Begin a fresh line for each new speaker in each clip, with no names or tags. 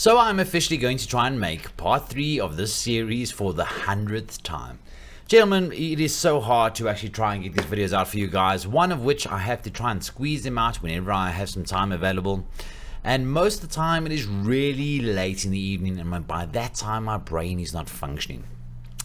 So I'm officially going to try and make part 3 of this series for the 100th time. Gentlemen, it is so hard to actually try and get these videos out for you guys, one of which I have to try and squeeze them out whenever I have some time available. And most of the time it is really late in the evening, and by that time my brain is not functioning.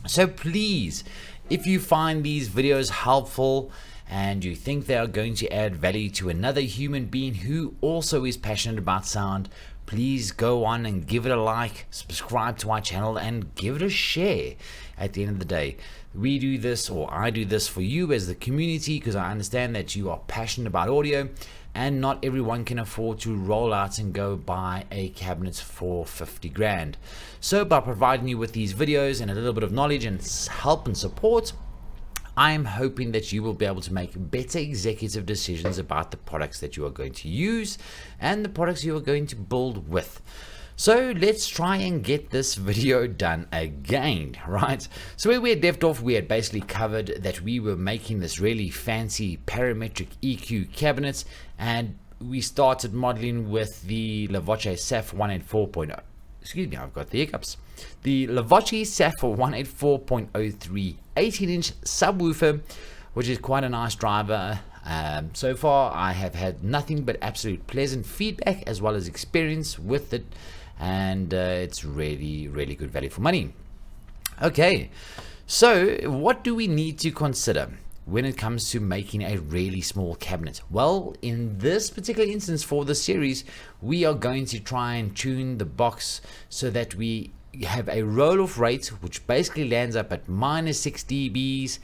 So please, if you find these videos helpful and you think they are going to add value to another human being who also is passionate about sound, please go on and give it a like, subscribe to our channel, and give it a share. At the end of the day, we do this, or I do this for you as the community, because I understand that you are passionate about audio and not everyone can afford to roll out and go buy a cabinet for 50 grand. So by providing you with these videos and a little bit of knowledge and help and support, I am hoping that you will be able to make better executive decisions about the products that you are going to use and the products you are going to build with. So let's try and get this video done again, right? So where we had left off, we had basically covered that we were making this really fancy parametric EQ cabinet, and we started modeling with the Lavoche SAF 184.0. Excuse me, I've got the hiccups. The Lavoche SAF 184.03 18-inch subwoofer, which is quite a nice driver. So far I have had nothing but absolute pleasant feedback as well as experience with it, and it's really good value for money. Okay, so what do we need to consider when it comes to making a really small cabinet? Well, in this particular instance for the series, we are going to try and tune the box so that we have a roll-off rate which basically lands up at -6 dBs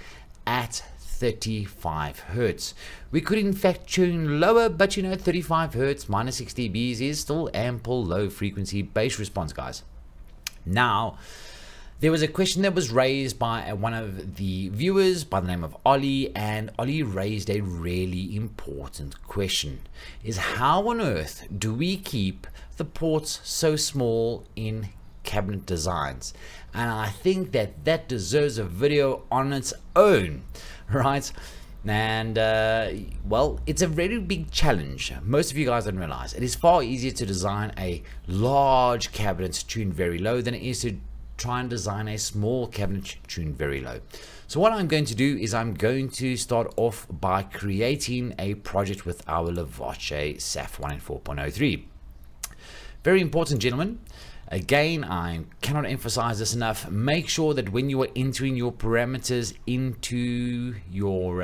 at 35 hertz. We could in fact tune lower, but 35 hertz -6 dBs is still ample low frequency bass response, guys. Now, there was a question that was raised by one of the viewers by the name of Ollie, and Ollie raised a really important question: is how on earth do we keep the ports so small in cabinet designs? And I think that deserves a video on its own, right? And well, it's a very big challenge. Most of you guys don't realize it is far easier to design a large cabinet tuned very low than it is to try and design a small cabinet tuned very low. So what I'm going to do is I'm going to start off by creating a project with our Lavoche SAF 184.03. Very important, gentlemen. Again, I cannot emphasize this enough. Make sure that when you are entering your parameters into your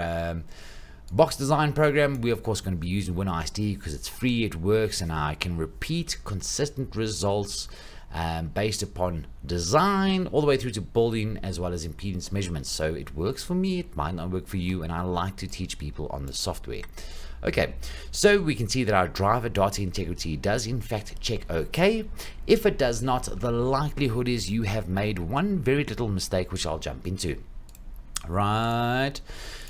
box design program, we're of course going to be using WinISD because it's free, it works, and I can repeat consistent results based upon design all the way through to building as well as impedance measurements. So it works for me, it might not work for you, and I like to teach people on the software. Okay, so we can see that our driver data integrity does in fact check okay. If it does not, the likelihood is you have made one very little mistake, which I'll jump into. Right,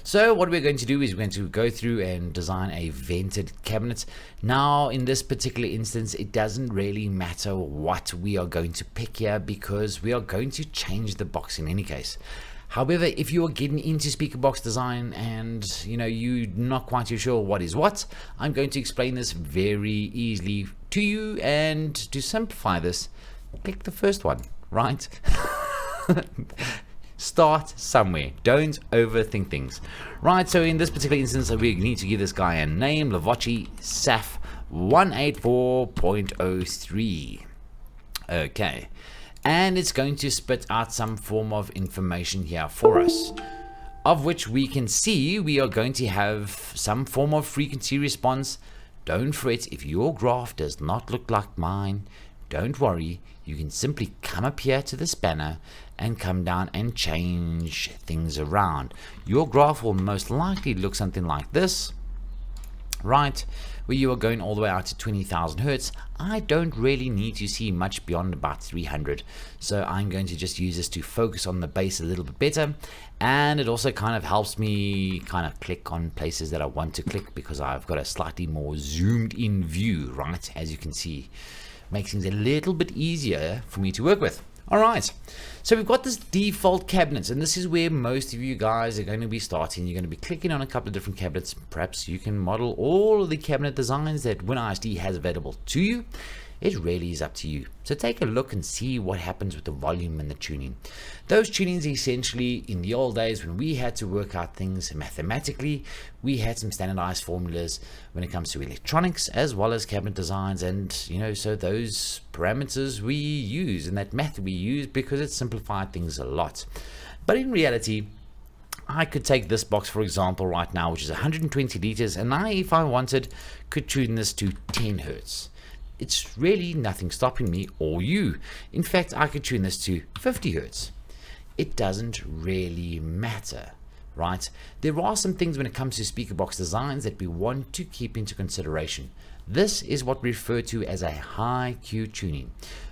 so what we're going to do is we're going to go through and design a vented cabinet. Now in this particular instance, it doesn't really matter what we are going to pick here because we are going to change the box in any case. However, if you are getting into speaker box design and you're not quite too sure what is what, I'm going to explain this very easily to you. And to simplify this, pick the first one, right? Start somewhere. Don't overthink things. Right, so in this particular instance, we need to give this guy a name, Lavoche SAF 184.03. Okay. And it's going to spit out some form of information here for us, of which we can see we are going to have some form of frequency response. Don't fret if your graph does not look like mine. Don't worry, you can simply come up here to the spanner and come down and change things around. Your graph will most likely look something like this, right, where you are going all the way out to 20,000 hertz. I don't really need to see much beyond about 300, so I'm going to just use this to focus on the bass a little bit better, and it also kind of helps me kind of click on places that I want to click because I've got a slightly more zoomed in view, right? As you can see, makes things a little bit easier for me to work with. Alright, so we've got this default cabinet, and this is where most of you guys are going to be starting. You're going to be clicking on a couple of different cabinets. Perhaps you can model all of the cabinet designs that WinISD has available to you. It really is up to you. So take a look and see what happens with the volume and the tuning. Those tunings essentially, in the old days when we had to work out things mathematically, we had some standardized formulas when it comes to electronics as well as cabinet designs, and so those parameters we use and that math we use because it simplified things a lot. But in reality, I could take this box for example right now, which is 120 liters, and I, if I wanted, could tune this to 10 hertz. It's really nothing stopping me or you. In fact, I could tune this to 50 hertz. It doesn't really matter, right? There are some things when it comes to speaker box designs that we want to keep into consideration. This is what we refer to as a high Q tuning.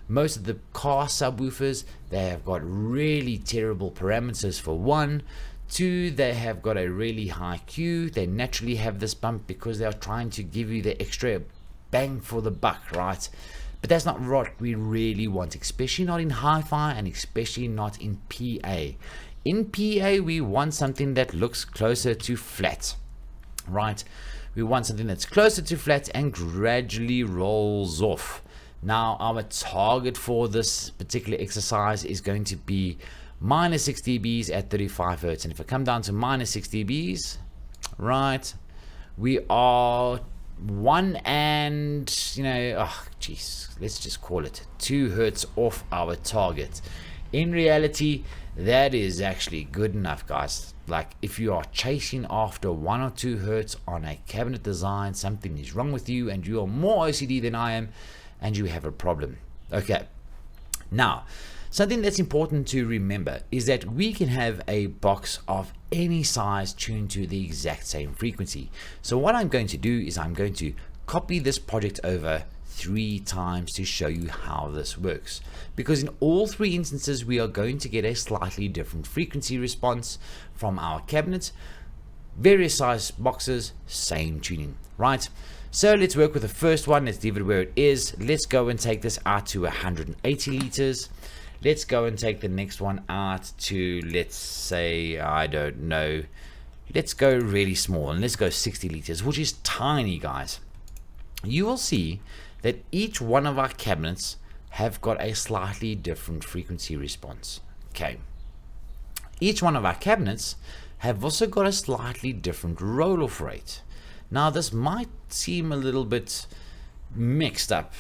Most of the car subwoofers, they have got really terrible parameters for one. Two, they have got a really high Q. They naturally have this bump because they are trying to give you the extra bang for the buck, right? But that's not what we really want, especially not in hi-fi and especially not in PA. In PA, we want something that looks closer to flat, right? We want something that's closer to flat and gradually rolls off. Now, our target for this particular exercise is going to be minus 6 dBs at 35 hertz. And if I come down to minus 6 dBs, right, we are 1 and, let's just call it 2 hertz off our target. In reality, that is actually good enough, guys. Like, if you are chasing after 1 or 2 hertz on a cabinet design, something is wrong with you and you are more OCD than I am and you have a problem. Okay, now something that's important to remember is that we can have a box of any size tuned to the exact same frequency. So what I'm going to do is I'm going to copy this project over 3 times to show you how this works, because in all 3 instances we are going to get a slightly different frequency response from our cabinet. Various size boxes, same tuning, right? So let's work with the first one. Let's leave it where it is. Let's go and take this out to 180 liters. Let's go and take the next one out to, let's say, I don't know, let's go really small and let's go 60 liters, which is tiny, guys. You will see that each one of our cabinets have got a slightly different frequency response. Okay, each one of our cabinets have also got a slightly different roll-off rate. Now this might seem a little bit mixed up,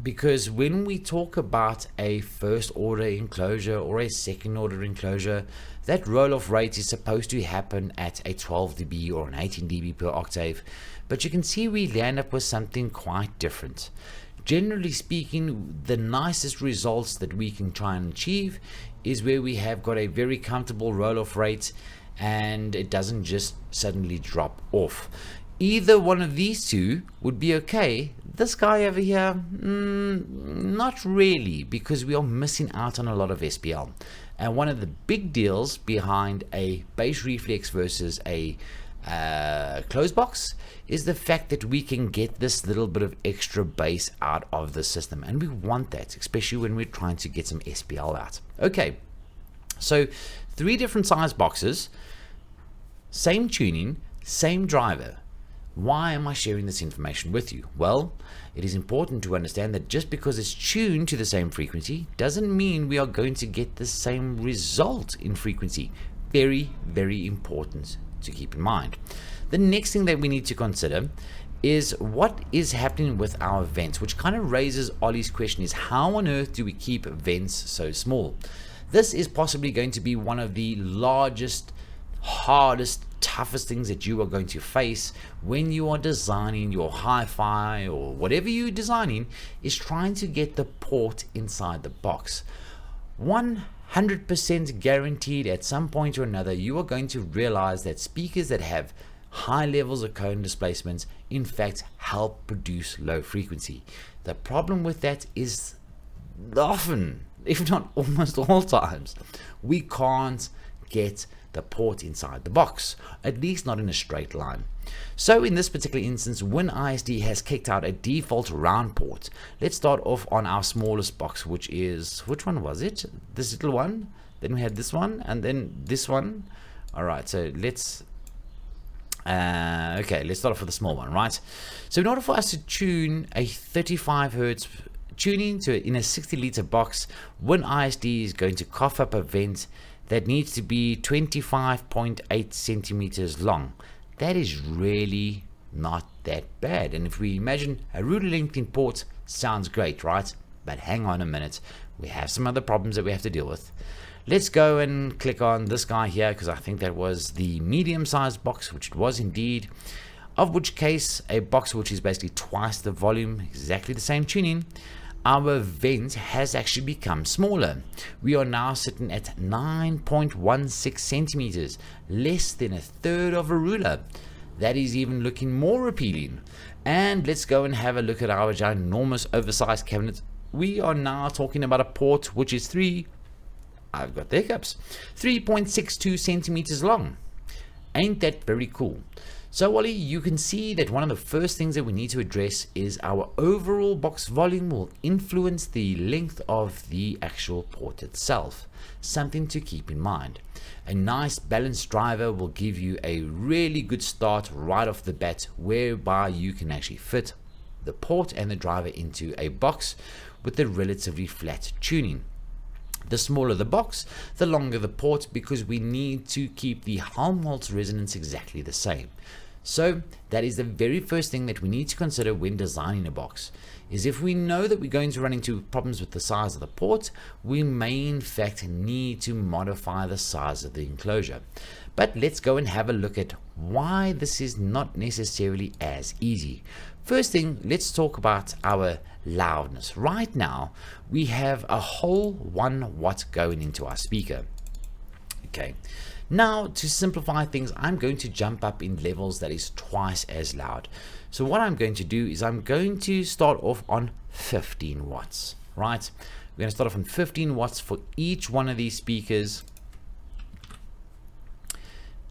because when we talk about a first order enclosure or a second order enclosure, that roll-off rate is supposed to happen at a 12 dB or an 18 dB per octave, but you can see we land up with something quite different. Generally speaking, the nicest results that we can try and achieve is where we have got a very comfortable roll-off rate and it doesn't just suddenly drop off. Either one of these two would be okay. This guy over here, not really, because we are missing out on a lot of SPL. And one of the big deals behind a bass reflex versus a closed box is the fact that we can get this little bit of extra bass out of the system, and we want that, especially when we're trying to get some SPL out. Okay, so 3 different size boxes, same tuning, same driver. Why am I sharing this information with you? Well, it is important to understand that just because it's tuned to the same frequency doesn't mean we are going to get the same result in frequency. Very, very important to keep in mind. The next thing that we need to consider is what is happening with our vents, which kind of raises Ollie's question, is how on earth do we keep vents so small? This is possibly going to be one of the largest, hardest, toughest things that you are going to face when you are designing your hi-fi or whatever you're designing, is trying to get the port inside the box. 100% guaranteed at some point or another you are going to realize that speakers that have high levels of cone displacements in fact help produce low frequency. The problem with that is often, if not almost all times, we can't get the port inside the box, at least not in a straight line. So in this particular instance, Win ISD has kicked out a default round port. Let's start off on our smallest box, which is, which one was it? This little one, then we had this one, and then this one. All right, so let's okay, let's start off with the small one, right? So in order for us to tune a 35 hertz tuning to in a 60-liter box, WinISD is going to cough up a vent that needs to be 25.8 centimeters long. That is really not that bad. And if we imagine a ruler length in port, sounds great, right? But hang on a minute, we have some other problems that we have to deal with. Let's go and click on this guy here, because I think that was the medium-sized box, which it was indeed. Of which case, a box which is basically twice the volume, exactly the same tuning, our vent has actually become smaller. We are now sitting at 9.16 centimeters, less than a third of a ruler. That is even looking more appealing. And let's go and have a look at our ginormous oversized cabinet. We are now talking about a port which is 3.62 centimeters long. Ain't that very cool? So Wally, you can see that one of the first things that we need to address is our overall box volume will influence the length of the actual port itself. Something to keep in mind. A nice balanced driver will give you a really good start right off the bat, whereby you can actually fit the port and the driver into a box with a relatively flat tuning. The smaller the box, the longer the port, because we need to keep the Helmholtz resonance exactly the same. So that is the very first thing that we need to consider when designing a box, is if we know that we're going to run into problems with the size of the port, we may in fact need to modify the size of the enclosure. But let's go and have a look at why this is not necessarily as easy. First thing, let's talk about our loudness. Right now, we have a whole 1 watt going into our speaker. Okay. Now, to simplify things, I'm going to jump up in levels that is twice as loud. So what I'm going to do is I'm going to start off on 15 watts, right? We're going to start off on 15 watts for each one of these speakers,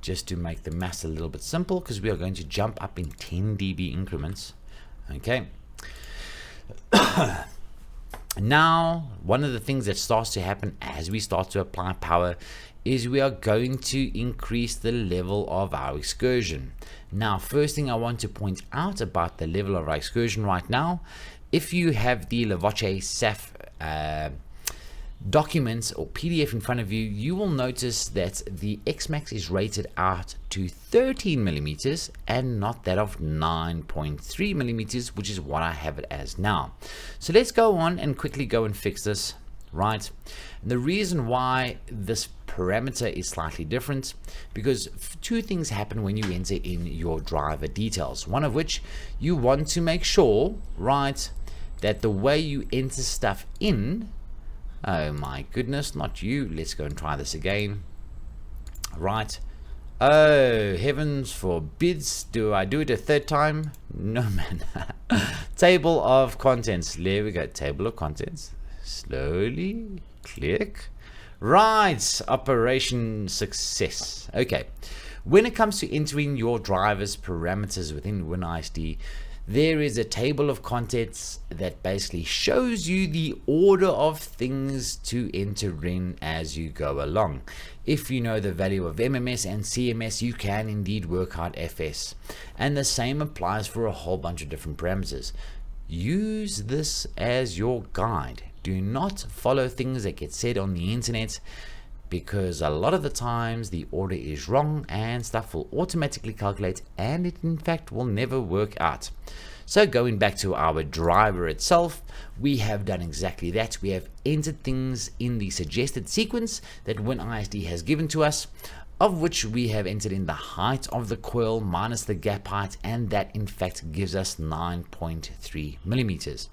just to make the math a little bit simple, because we are going to jump up in 10 dB increments. Okay. Now, one of the things that starts to happen as we start to apply power is we are going to increase the level of our Excursion. Now, first thing I want to point out about the level of our Excursion right now, if you have the Lavoche SAF documents or PDF in front of you, you will notice that the Xmax is rated out to 13 millimeters and not that of 9.3 millimeters, which is what I have it as now. So let's go on and quickly go and fix this, right? And the reason why this parameter is slightly different, because two things happen when you enter in your driver details. One of which, you want to make sure, right, that the way you enter stuff in, oh my goodness, not you, let's go and try this again, right? Oh, heavens forbids, do I do it a third time? No, man. Table of contents, there we go, table of contents, slowly, click, right, operation success. Okay, when it comes to entering your driver's parameters within WinISD, there is a table of contents that basically shows you the order of things to enter in as you go along. If you know the value of MMS and CMS, you can indeed work out FS. And the same applies for a whole bunch of different parameters. Use this as your guide. Do not follow things that get said on the internet, because a lot of the times the order is wrong and stuff will automatically calculate, and it in fact will never work out. So going back to our driver itself, we have done exactly that. We have entered things in the suggested sequence that WinISD has given to us, of which we have entered in the height of the coil minus the gap height, and that in fact gives us 9.3 millimeters.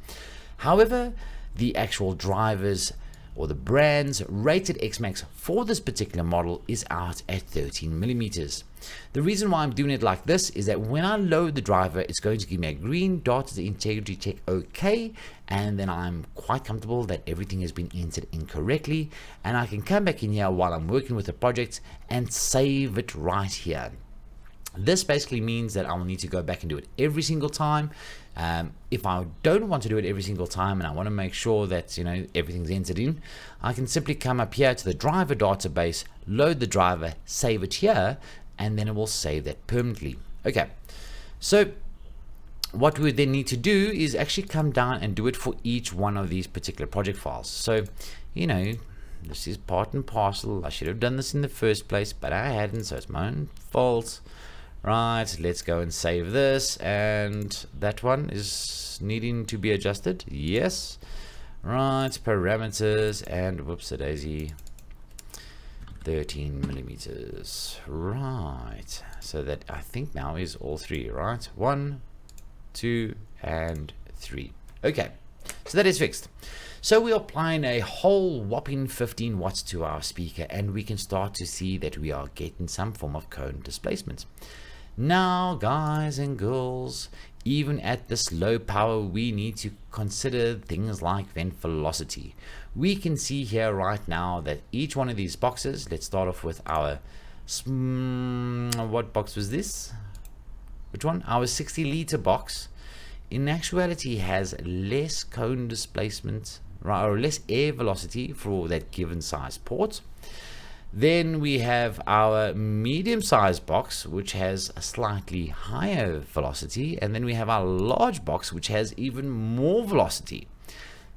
However, the actual drivers or the brand's rated Xmax for this particular model is out at 13 millimeters. The reason why I'm doing it like this is that when I load the driver, it's going to give me a green dot, the integrity check OK, and then I'm quite comfortable that everything has been entered incorrectly, and I can come back in here while I'm working with the project and save it right here. This basically means that I will need to go back and do it every single time. If I don't want to do it every single time and I want to make sure that, you know, everything's entered in, I can simply come up here to the driver database, load the driver, save it here, and then it will save that permanently. Okay, so what we then need to do is actually come down and do it for each one of these particular project files. So, you know, this is part and parcel. I should have done this in the first place, but I hadn't, so it's my own fault. Right, let's go and save this, and that one is needing to be adjusted. Yes. Right, parameters, and whoops-a-daisy, 13 millimeters. Right, so that I think now is all three, right? 1, 2, and 3. Okay, so that is fixed. So we're applying a whole whopping 15 watts to our speaker, and we can start to see that we are getting some form of cone displacement. Now, guys and girls, even at this low power, we need to consider things like vent velocity. We can see here right now that each one of these boxes, let's start off with our, what box was this? Which one? Our 60-liter box. In actuality, has less cone displacement, right, or less air velocity for that given size port. Then we have our medium-sized box, which has a slightly higher velocity, and then we have our large box, which has even more velocity.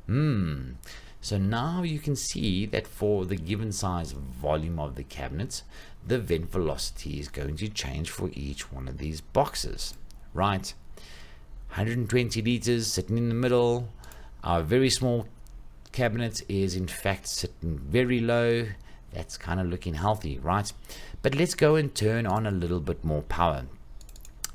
So now you can see that for the given size volume of the cabinet, the vent velocity is going to change for each one of these boxes, right? 120 liters sitting in the middle. Our very small cabinet is in fact sitting very low. That's kind of looking healthy, right? But let's go and turn on a little bit more power.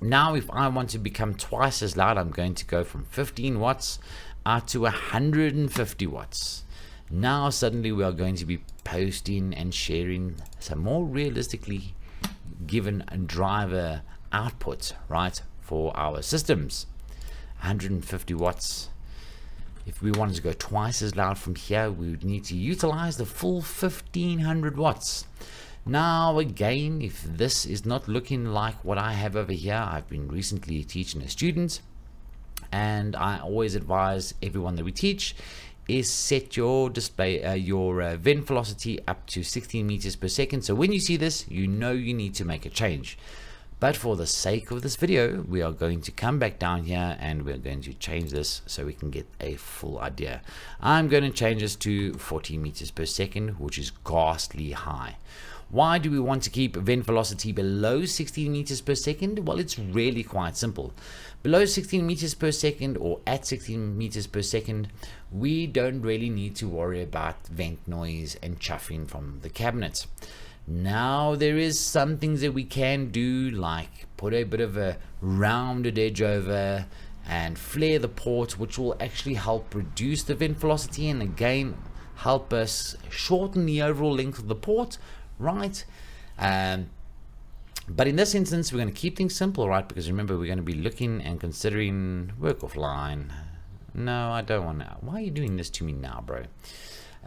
Now, if I want to become twice as loud, I'm going to go from 15 watts out to 150 watts. Now, suddenly we are going to be posting and sharing some more realistically given driver output, right, for our systems. 150 watts. If we wanted to go twice as loud from here, we would need to utilize the full 1500 watts. Now again, if this is not looking like what I have over here, I've been recently teaching a student, and I always advise everyone that we teach is set your display, your vent velocity up to 16 meters per second. So when you see this, you know you need to make a change. But for the sake of this video, we are going to come back down here and we're going to change this so we can get a full idea. I'm going to change this to 40 meters per second, which is ghastly high. Why do we want to keep vent velocity below 16 meters per second? Well, it's really quite simple. Below 16 meters per second or at 16 meters per second, we don't really need to worry about vent noise and chuffing from the cabinet. Now there is some things that we can do, like put a bit of a rounded edge over and flare the port, which will actually help reduce the vent velocity and again help us shorten the overall length of the port, right? But in this instance, we're going to keep things simple, right? Because remember, we're going to be looking and considering work offline. No, I don't want to. Why are you doing this to me now, bro?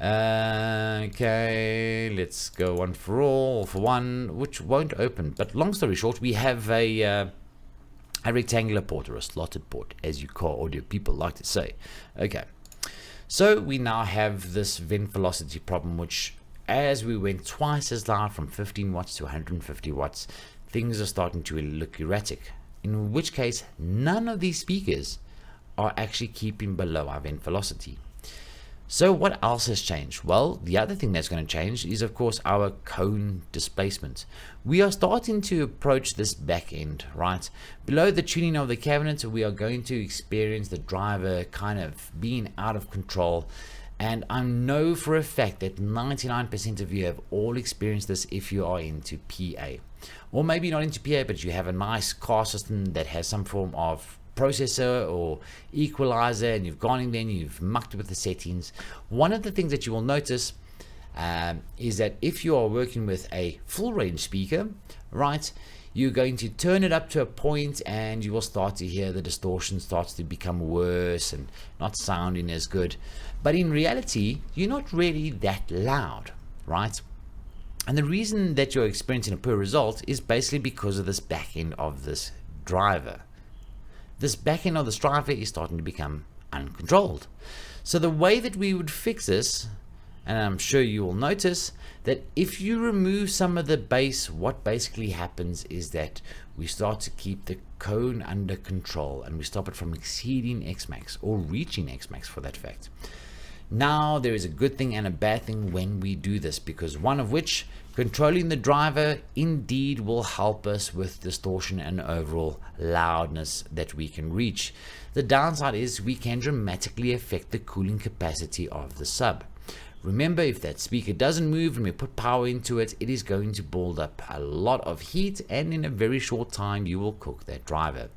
Okay, let's go one for all for one, which won't open. But long story short, we have a rectangular port, or a slotted port, as you car audio people like to say. Okay, so we now have this vent velocity problem, which as we went twice as loud from 15 watts to 150 watts, things are starting to look erratic, in which case none of these speakers are actually keeping below our vent velocity. So what else has changed? Well, the other thing that's going to change is, of course, our cone displacement. We are starting to approach this back end, right? Below the tuning of the cabinet, we are going to experience the driver kind of being out of control. And I know for a fact that 99% of you have all experienced this if you are into PA. Or maybe not into PA, but you have a nice car system that has some form of processor or equalizer, and you've gone in there and you've mucked with the settings. One of the things that you will notice is that if you are working with a full range speaker, right, you're going to turn it up to a point and you will start to hear the distortion starts to become worse and not sounding as good. But in reality, you're not really that loud, right? And the reason that you're experiencing a poor result is basically because of this back end of this driver. This back end of the driver is starting to become uncontrolled. So the way that we would fix this, And I'm sure you will notice that if you remove some of the bass, what basically happens is that we start to keep the cone under control and we stop it from exceeding Xmax or reaching Xmax for that fact. Now, there is a good thing and a bad thing when we do this, because one of which, controlling the driver indeed will help us with distortion and overall loudness that we can reach. The downside is we can dramatically affect the cooling capacity of the sub. Remember, if that speaker doesn't move and we put power into it, it is going to build up a lot of heat, and in a very short time you will cook that driver.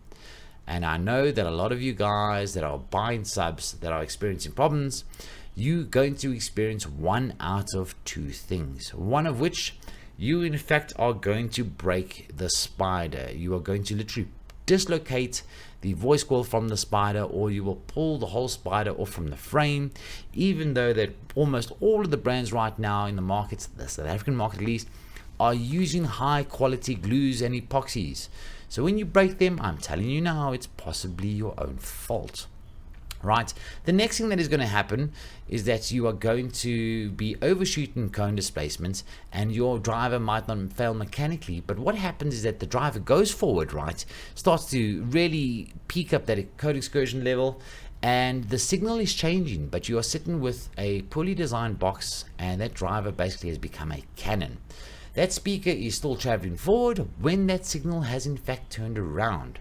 And I know that a lot of you guys that are buying subs that are experiencing problems, you're going to experience one out of two things. One of which, you in fact are going to break the spider. You are going to literally dislocate the voice coil from the spider, or you will pull the whole spider off from the frame, even though that almost all of the brands right now in the markets, the South African market at least, are using high quality glues and epoxies. So when you break them, I'm telling you now, it's possibly your own fault. Right, the next thing that is going to happen is that you are going to be overshooting cone displacements, and your driver might not fail mechanically, but what happens is that the driver goes forward, right, starts to really peak up that cone excursion level, and the signal is changing, but you are sitting with a poorly designed box, and that driver basically has become a cannon. That speaker is still traveling forward when that signal has in fact turned around.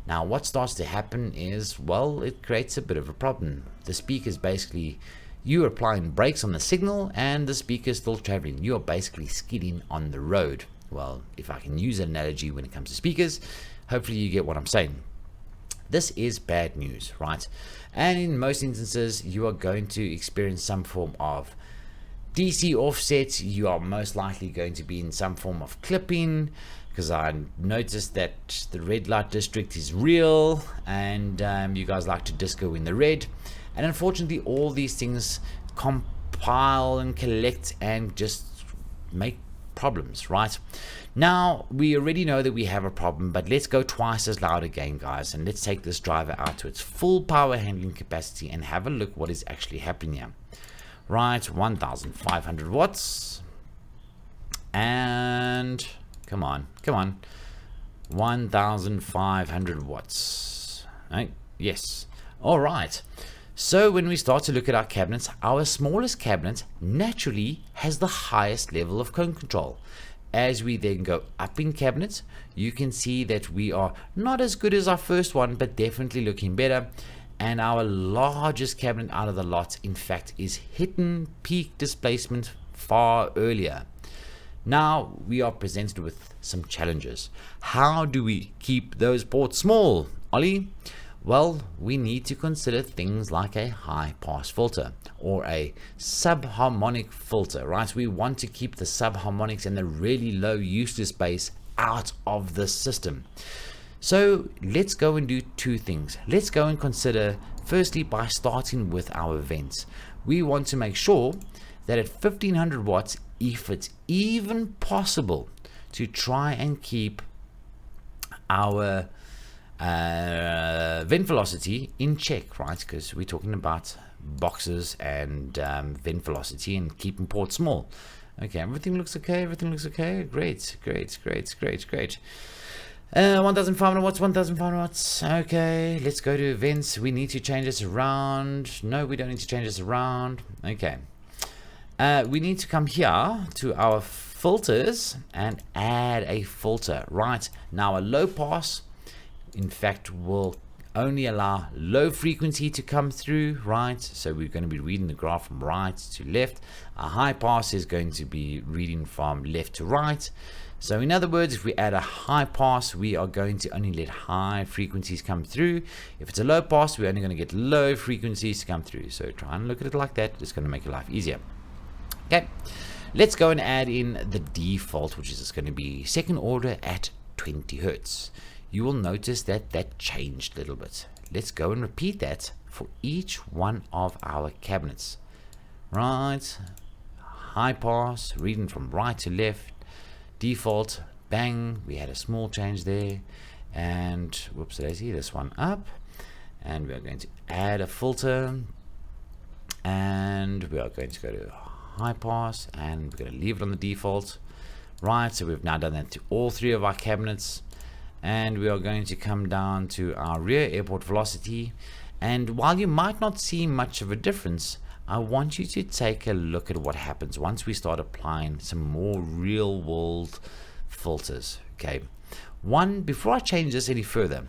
Now what starts to happen is, well, it creates a bit of a problem. The speaker is basically, you are applying brakes on the signal and the speaker is still traveling. You are basically skidding on the road. Well, if I can use an analogy when it comes to speakers, hopefully you get what I'm saying. This is bad news, right? And in most instances, you are going to experience some form of DC offset. You are most likely going to be in some form of clipping, because I noticed that the red light district is real, and you guys like to disco in the red, and unfortunately all these things compile and collect and just make problems. Right now we already know that we have a problem, but let's go twice as loud again, guys, and let's take this driver out to its full power handling capacity and have a look what is actually happening here. Right, 1500 watts, and come on, 1500 watts, right? Yes. All right, so when we start to look at our cabinets, our smallest cabinet naturally has the highest level of cone control. As we then go up in cabinets, you can see that we are not as good as our first one, but definitely looking better. And our largest cabinet out of the lot, in fact, is hitting peak displacement far earlier. Now we are presented with some challenges. How do we keep those ports small, Ollie? Well, we need to consider things like a high pass filter or a subharmonic filter, right? We want to keep the subharmonics and the really low useless bass out of the system. So let's go and do two things. Let's go and consider, firstly, by starting with our vents. We want to make sure that at 1500 watts, if it's even possible, to try and keep our vent velocity in check, right? Because we're talking about boxes and vent velocity and keeping ports small. Okay, everything looks okay. Great. 1500 watts, 1500 watts. Okay, let's go to vents. We need to change this around. No, we don't need to change this around. Okay. We need to come here to our filters and add a filter. Right, now a low pass, in fact, will only allow low frequency to come through, right? So we're going to be reading the graph from right to left. A high pass is going to be reading from left to right. So in other words, if we add a high pass, we are going to only let high frequencies come through. If it's a low pass, we're only going to get low frequencies to come through. So try and look at it like that. It's going to make your life easier. Okay, let's go and add in the default, which is just going to be second order at 20 hertz. You will notice that that changed a little bit. Let's go and repeat that for each one of our cabinets. Right, high pass, reading from right to left. Default, bang, we had a small change there, and whoops, did I see this one up? And we are going to add a filter, and we are going to go to high pass, and we're going to leave it on the default. Right, so we've now done that to all 3 of our cabinets, and we are going to come down to our rear airport velocity. And while you might not see much of a difference, I want you to take a look at what happens once we start applying some more real world filters. Okay, before I change this any further,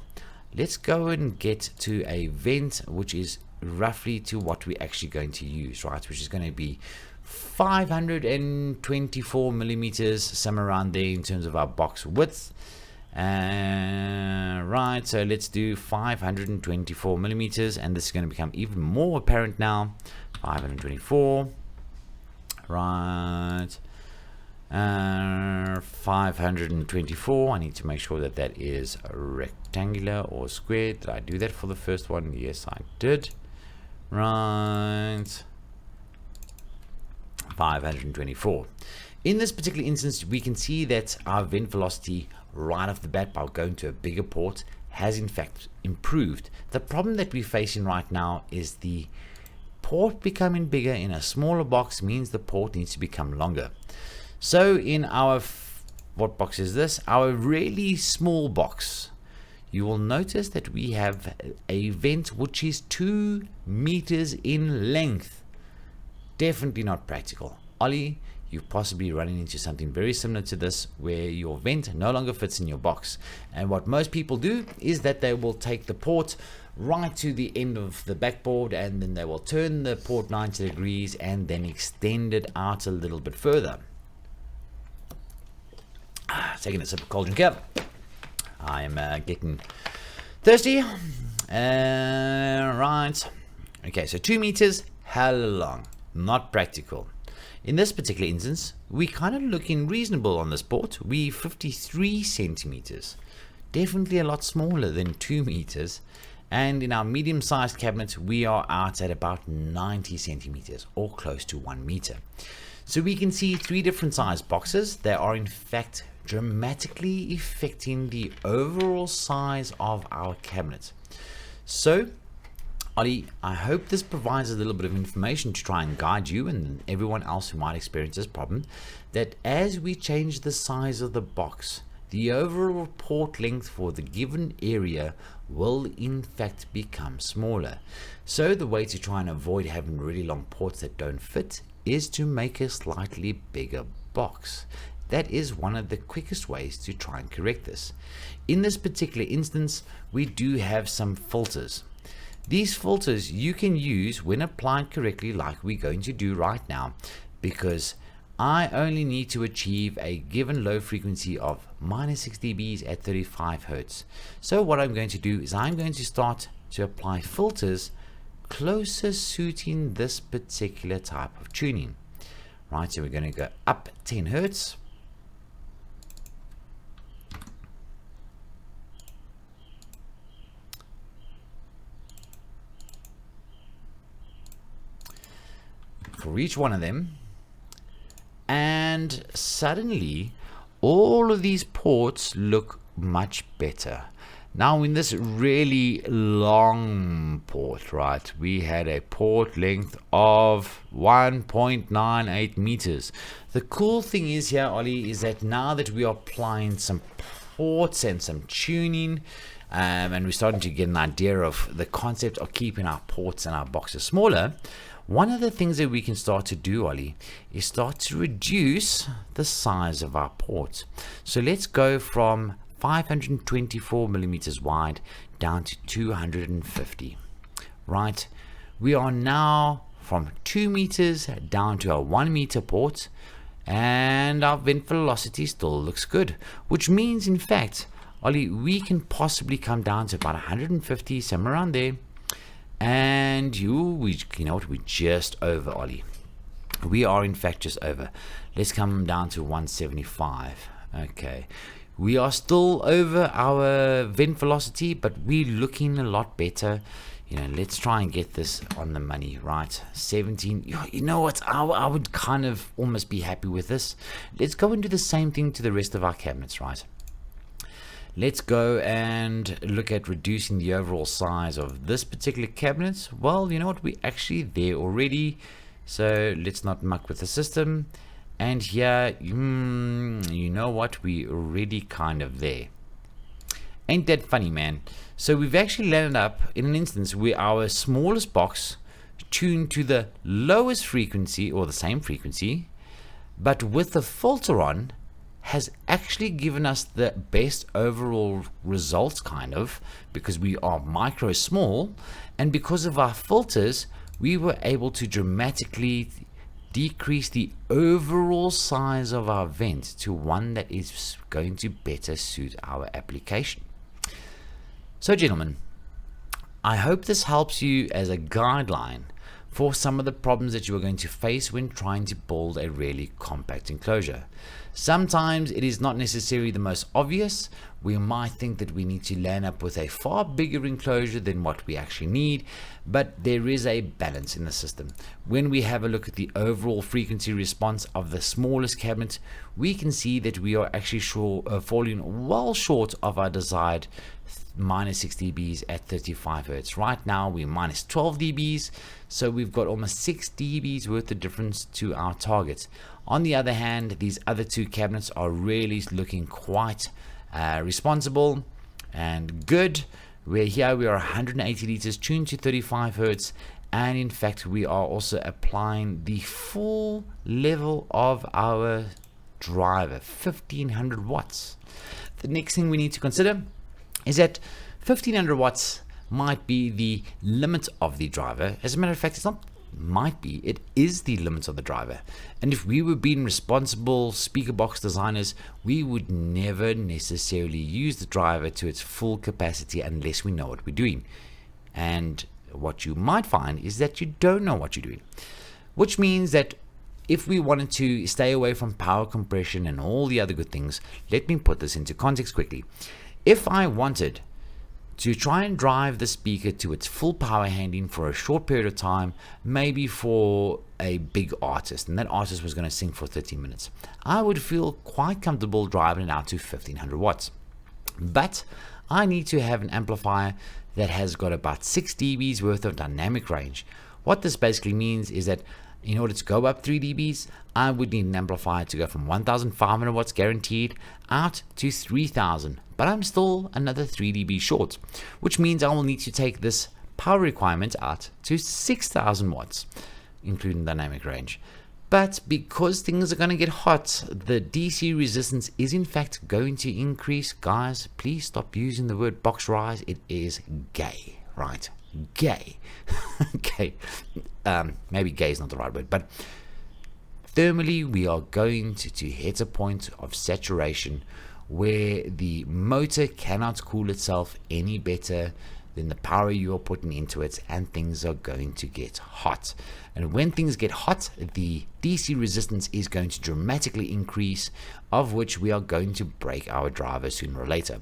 let's go and get to a vent which is roughly to what we're actually going to use, right? Which is going to be 524 millimeters, somewhere around there in terms of our box width. Right, so let's do 524 millimeters, and this is going to become even more apparent now. 524, right, 524. I need to make sure that that is rectangular or squared. Did I do that for the first one? Yes, I did. Right, 524. In this particular instance, we can see that our vent velocity right off the bat by going to a bigger port has in fact improved. The problem that we're facing right now is the port becoming bigger in a smaller box means the port needs to become longer. So in our, what box is this? Our really small box, you will notice that we have a vent which is 2 meters in length. Definitely not practical. Ollie, you're possibly running into something very similar to this, where your vent no longer fits in your box. And what most people do is that they will take the port right to the end of the backboard, and then they will turn the port 90 degrees and then extend it out a little bit further. Taking a sip of cold drink here. I'm getting thirsty. Right. Okay, so 2 meters, hell long. Not practical. In this particular instance, we kind of looking reasonable on this port. We 53 centimeters, definitely a lot smaller than 2 meters. And in our medium-sized cabinet, we are out at about 90 centimeters, or close to 1 meter. So we can see 3 different size boxes. They are in fact dramatically affecting the overall size of our cabinet. So Ollie, I hope this provides a little bit of information to try and guide you and everyone else who might experience this problem, that as we change the size of the box, the overall port length for the given area will in fact become smaller. So the way to try and avoid having really long ports that don't fit is to make a slightly bigger box. That is one of the quickest ways to try and correct this. In this particular instance, we do have some filters. These filters you can use when applied correctly, like we're going to do right now, because I only need to achieve a given low frequency of -6 dBs at 35 Hertz. So what I'm going to do is I'm going to start to apply filters closer suiting this particular type of tuning. Right, so we're going to go up 10 Hertz. For each one of them, and suddenly all of these ports look much better. Now in this really long port, right, we had a port length of 1.98 meters. The cool thing is here, Ollie, is that now that we are applying some ports and some tuning, and we're starting to get an idea of the concept of keeping our ports and our boxes smaller, one of the things that we can start to do, Ollie, is start to reduce the size of our ports. So let's go from 524 millimeters wide down to 250. Right, we are now from 2 meters down to a 1 meter port, and our vent velocity still looks good, which means in fact, Ollie, we can possibly come down to about 150, somewhere around there. And you know what, we're just over, Ollie. We are in fact just over. Let's come down to 175. Okay, we are still over our vent velocity, but we're looking a lot better. You know, let's try and get this on the money, right? 17. You know what, I would kind of almost be happy with this. Let's go and do the same thing to the rest of our cabinets, right? Let's go and look at reducing the overall size of this particular cabinet. Well, you know what, we're actually there already. So let's not muck with the system. And here, you know what, we already kind of there. Ain't that funny, man? So we've actually landed up in an instance where our smallest box tuned to the lowest frequency, or the same frequency, but with the filter on, has actually given us the best overall results, kind of, because we are micro small, and because of our filters, we were able to dramatically decrease the overall size of our vent to one that is going to better suit our application. So gentlemen, I hope this helps you as a guideline for some of the problems that you are going to face when trying to build a really compact enclosure. Sometimes it is not necessarily the most obvious. We might think that we need to land up with a far bigger enclosure than what we actually need, but there is a balance in the system. When we have a look at the overall frequency response of the smallest cabinet, we can see that we are actually falling well short of our desired minus 6 dBs at 35 Hz. Right now we're minus 12 dBs, so we've got almost 6 dBs worth of difference to our target. On the other hand, these other two cabinets are really looking quite responsible and good. Where here we are 180 liters tuned to 35 Hz, and in fact we are also applying the full level of our driver, 1500 watts. The next thing we need to consider is that 1500 watts might be the limit of the driver. As a matter of fact, it's not might be, it is the limit of the driver. And if we were being responsible speaker box designers, we would never necessarily use the driver to its full capacity unless we know what we're doing. And what you might find is that you don't know what you're doing, which means that if we wanted to stay away from power compression and all the other good things, let me put this into context quickly. If I wanted to try and drive the speaker to its full power handling for a short period of time, maybe for a big artist, and that artist was going to sing for 30 minutes, I would feel quite comfortable driving it out to 1500 watts. But I need to have an amplifier that has got about 6 dBs worth of dynamic range. What this basically means is that in order to go up 3 dBs, I would need an amplifier to go from 1500 watts guaranteed out to 3000, but I'm still another 3 dB short, which means I will need to take this power requirement out to 6000 watts, including dynamic range. But because things are going to get hot, the DC resistance is in fact going to increase. Guys, please stop using the word box rise. It is gay, right? Gay. Okay, maybe gay is not the right word, but thermally we are going to hit a point of saturation where the motor cannot cool itself any better than the power you are putting into it, and things are going to get hot. And when things get hot, the DC resistance is going to dramatically increase, of which we are going to break our driver sooner or later.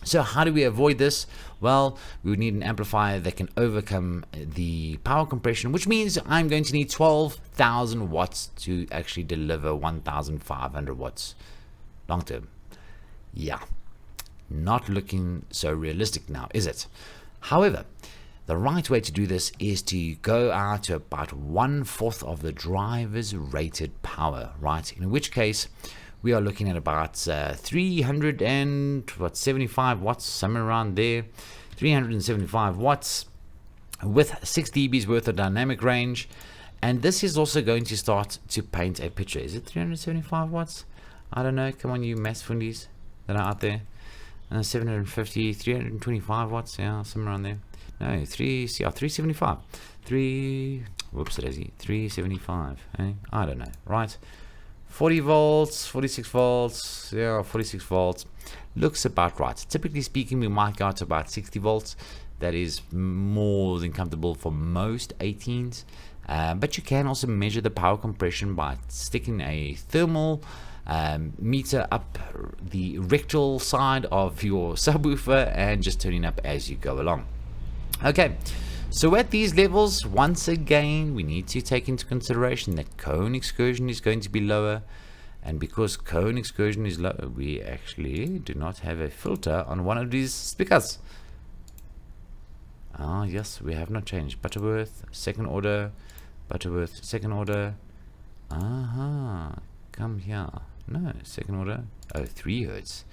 So how do we avoid this? Well, we would need an amplifier that can overcome the power compression, which means I'm going to need 12,000 watts to actually deliver 1,500 watts long term. Yeah, not looking so realistic now, is it? However, the right way to do this is to go out to about 1/4 of the driver's rated power, right? In which case, we are looking at about 375 watts, somewhere around there, 375 watts with 6 dBs worth of dynamic range. And this is also going to start to paint a picture. Is it 375 watts? I don't know. Come on, you maths fundies that are out there. 750, 325 watts, yeah, somewhere around there. No, 375. 375, eh? I don't know, right? 40 volts, 46 volts, yeah, 46 volts. Looks about right. Typically speaking, we might go to about 60 volts. That is more than comfortable for most 18s. But you can also measure the power compression by sticking a thermal meter up the rectal side of your subwoofer and just turning up as you go along. Okay, so at these levels, once again, we need to take into consideration that cone excursion is going to be lower, and because cone excursion is low, we actually do not have a filter on one of these speakers. Ah, yes, we have not changed. Butterworth, second order, Butterworth, second order. Come here. No, second order. Oh, 3 hertz.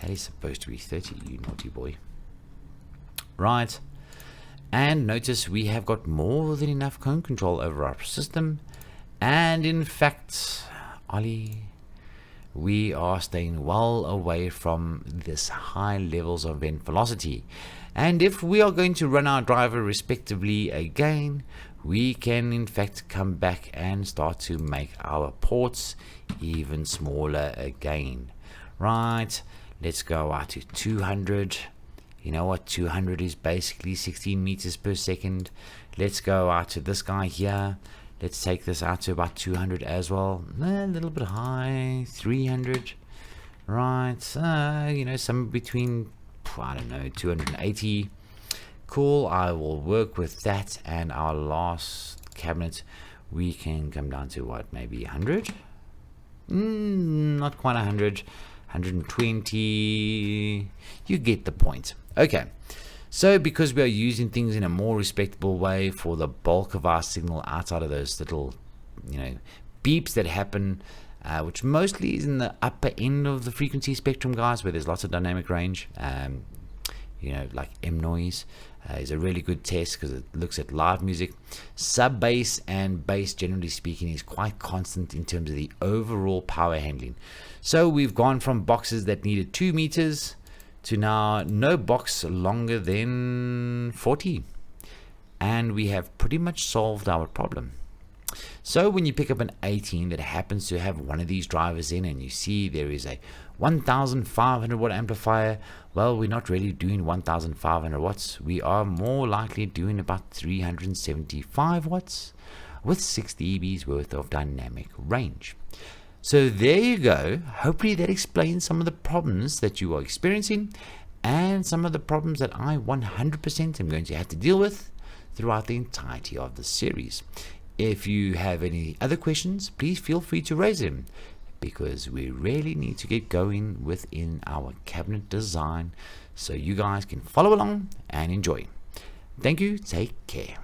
That is supposed to be 30, you naughty boy. Right. And notice we have got more than enough cone control over our system. And in fact, Ollie, we are staying well away from this high levels of vent velocity. And if we are going to run our driver respectively again, we can in fact come back and start to make our ports even smaller again. Right, let's go out to 200. You know what, 200 is basically 16 meters per second. Let's go out to this guy here. Let's take this out to about 200 as well. A little bit high, 300. Right, you know, somewhere between, I don't know, 280. Cool, I will work with that. And our last cabinet, we can come down to what, maybe 100? Not quite 100. 120. You get the point. Okay, so because we are using things in a more respectable way for the bulk of our signal outside of those little, you know, beeps that happen, which mostly is in the upper end of the frequency spectrum, guys, where there's lots of dynamic range. You know, like M noise is a really good test because it looks at live music. Sub bass and bass, generally speaking, is quite constant in terms of the overall power handling. So we've gone from boxes that needed 2 meters to now no box longer than 40, and we have pretty much solved our problem. So when you pick up an 18 that happens to have one of these drivers in, and you see there is a 1500 watt amplifier, well, we're not really doing 1500 watts. We are more likely doing about 375 watts with 6 dBs worth of dynamic range. So there you go. Hopefully that explains some of the problems that you are experiencing and some of the problems that I 100% am going to have to deal with throughout the entirety of the series. If you have any other questions, please feel free to raise them, because we really need to get going within our cabinet design so you guys can follow along and enjoy. Thank you. Take care.